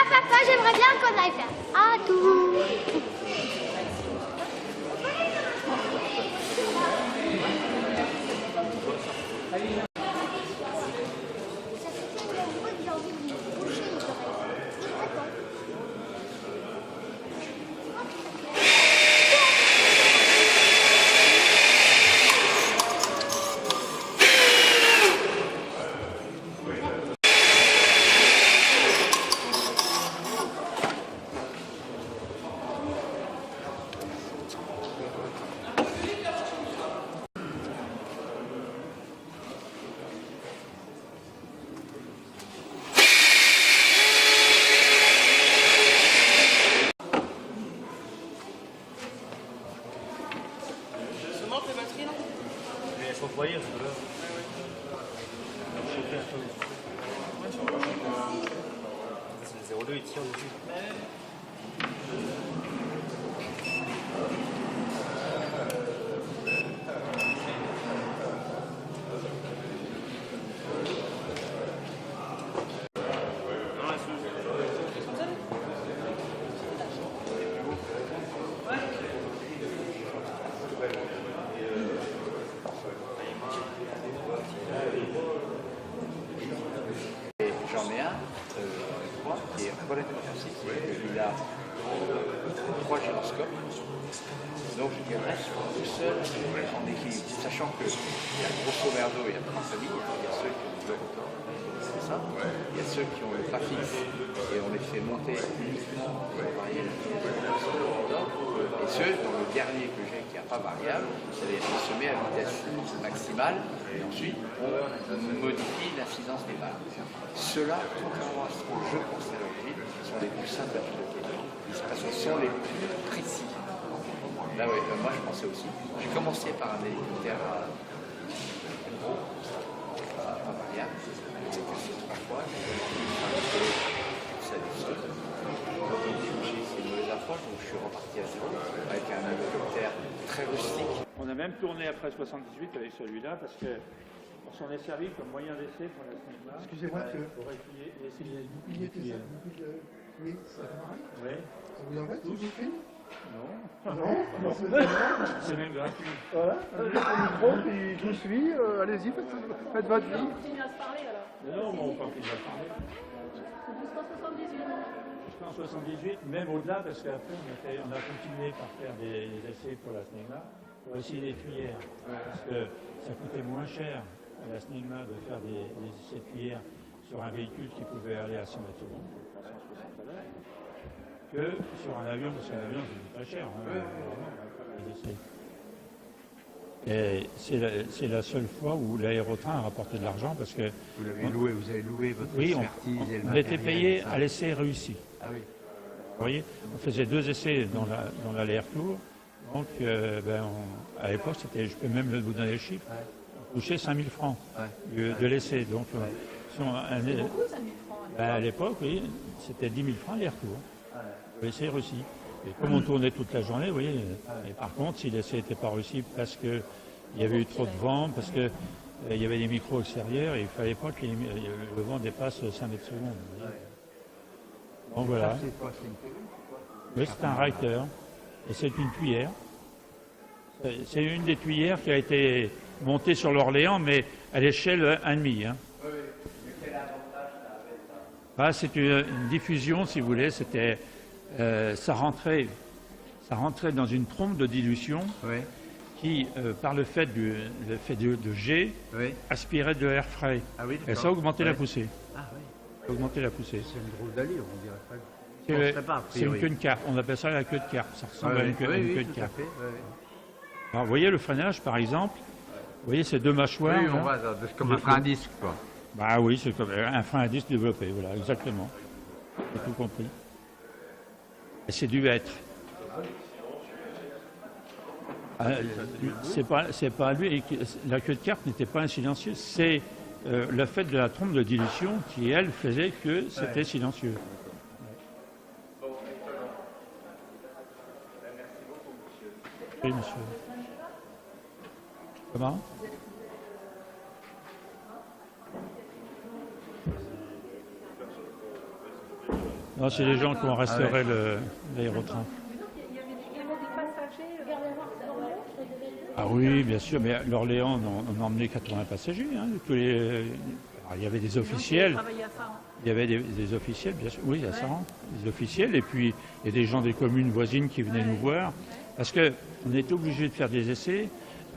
Papa, j'aimerais bien qu'on aille faire à tout. C'est le 02, il tire dessus. J'en ai un, qui est relativement facile. Il a 3 gyroscopes. Donc il reste tout seul en équilibre. Sachant que grosso merdo, il y a 3 familles. Il y a ceux qui ont le rotor, c'est ça. Il y a ceux qui ont le trafic et on les fait monter uniquement pour varier le rotor. Et ceux dans le dernier que j'ai qui n'a pas variable, c'est-à-dire qu'il se met à vitesse maximale et ensuite on modifie l'incidence des balles. Ceux-là, contrairement à ce que je pensais à l'origine, sont les plus simples à piloter. Parce qu'ils sont les plus précis. Là, oui, moi je pensais aussi. J'ai commencé par un hélicoptère à variable. J'ai cassé 3 fois. Ça a du sol. J'ai essayé une mauvaise approche, donc je suis reparti à zéro avec un hélicoptère très rustique. On a même tourné après 78 avec celui-là parce que on s'en est servi comme moyen d'essai pour la SNECMA. Excusez-moi, pour essayer de oui, ça va. Oui. Ça vous embête si je vous filme? Non. Non. C'est même gratuit. Voilà, j'ai mon micro, puis je vous suis, allez-y, faites votre vie. On continue à se parler alors. Non, mais on continue à parler. C'est jusqu'en 78. Jusqu'en 78, même au-delà, parce qu'après on a continué par faire des essais pour la SNECMA, pour essayer des tuyères. Parce que ça coûtait moins cher à la SNECMA de faire des essais de tuyères sur un véhicule qui pouvait aller à 100 mètres secondes, à 160 à l'heure, que sur un avion, parce qu'un avion c'est pas cher. Et c'est la seule fois où l'aérotrain a rapporté de l'argent parce que Vous l'avez loué, vous avez loué votre oui, expertise et le on était matériel, payé ça. à l'essai réussi. Ah oui. Vous voyez, on faisait 2 essais dans l'aller-retour. Donc, à l'époque, je peux même vous donner le chiffre, on touchait 5 000 francs de l'essai. Donc, C'est beaucoup, 5 000 francs. à l'époque, oui, c'était 10 000 francs aller-retour. L'essai réussi. Et comme on tournait toute la journée, vous voyez, et par contre, si l'essai n'était pas réussi parce qu'il y avait eu trop de vent, parce qu'il y avait des micros extérieurs, et il ne fallait pas que le vent dépasse 5 mètres secondes. Donc voilà. C'est quoi, c'est une perruque? Oui, c'est un Reiter. Et c'est une tuyère. C'est une des tuyères qui a été montée sur l'Orléans, mais à l'échelle 1,5. Hein. Ah, c'est une diffusion, si vous voulez. C'était, ça rentrait dans une trompe de dilution qui, par le fait de G, aspirait de l'air frais. Ah oui, et ça augmentait la poussée. Ah oui. Augmentait la poussée. C'est une drôle d'allure, on dirait pas. C'est une queue de carpe. On appelle ça la queue de carpe. Ça ressemble à une queue, de carpe. Alors, vous voyez le freinage, par exemple. Vous voyez ces deux mâchoires. Oui, là. on voit, c'est comme un frein à disque, quoi. Bah oui, c'est comme un frein à disque développé. Voilà, exactement. J'ai tout compris. Et c'est dû être. C'est pas lui. La queue de carpe n'était pas un silencieux. C'est le fait de la trompe de dilution qui, elle, faisait que c'était silencieux. Oui, monsieur. Comment? Non, c'est les gens qui ont restauré l'aérotrain. Il y avait des passagers. Ah oui, bien sûr, mais l'Orléans, on a emmené 80 passagers. Hein, alors, il y avait des officiels. Il y avait des officiels, bien sûr. Oui, à Saran, des officiels. Et puis, il y a des gens des communes voisines qui venaient nous voir. Parce qu'on était obligé de faire des essais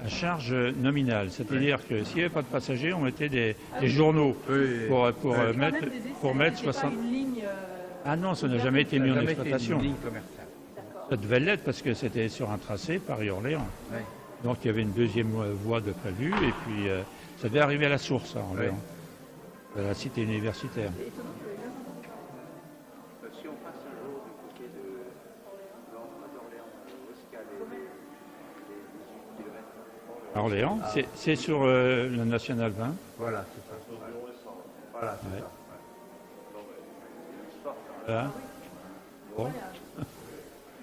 à charge nominale. C'est-à-dire que s'il n'y avait pas de passagers, on mettait des journaux pour mettre 60... Ah non, ça n'a jamais été mis en exploitation. Ça devait l'être parce que c'était sur un tracé Paris-Orléans. Oui. Donc il y avait une deuxième voie de prévue et puis ça devait arriver à la source à Orléans, à la cité universitaire. Si on passe un jour du côté de d'Orléans, où est-ce qu'il y a les 18 km? Orléans, c'est sur le National 20. Voilà, c'est ça. Voilà, c'est ça. Voilà. Bon.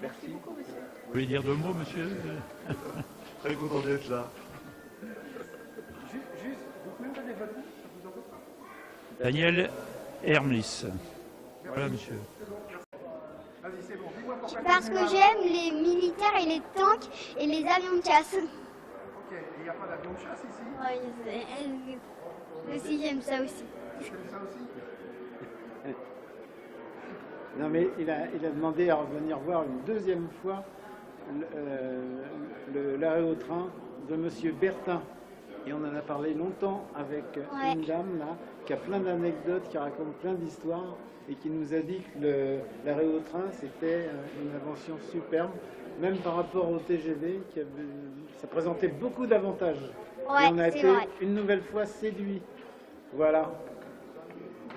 Merci. Vous voulez dire deux mots, monsieur? Très content d'être là. Juste, vous pouvez me donner votre nom? Daniel Hermlis. Voilà, monsieur. Vas-y, c'est bon. Dis-moi pourquoi. Parce que j'aime les militaires et les tanks et les avions de chasse. Ok, il n'y a pas d'avion de chasse ici? Oui, aussi j'aime ça aussi. Tu aimes ça aussi? Non, mais il a demandé à revenir voir une deuxième fois l'aérotrain de M. Bertin. Et on en a parlé longtemps avec une dame là, qui a plein d'anecdotes, qui raconte plein d'histoires et qui nous a dit que l'aérotrain c'était une invention superbe, même par rapport au TGV, ça présentait beaucoup d'avantages. Ouais, et on a été vrai. une nouvelle fois séduits. Voilà.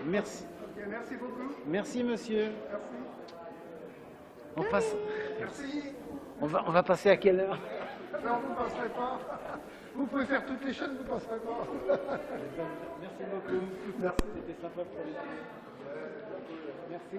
Merci. Ok, merci beaucoup. Merci monsieur. Merci. On passe. Merci. On va passer à quelle heure? Non, vous ne passerez pas. Vous pouvez faire toutes les chaînes, vous ne passerez pas. Merci beaucoup. Merci. C'était sympa pour les Merci.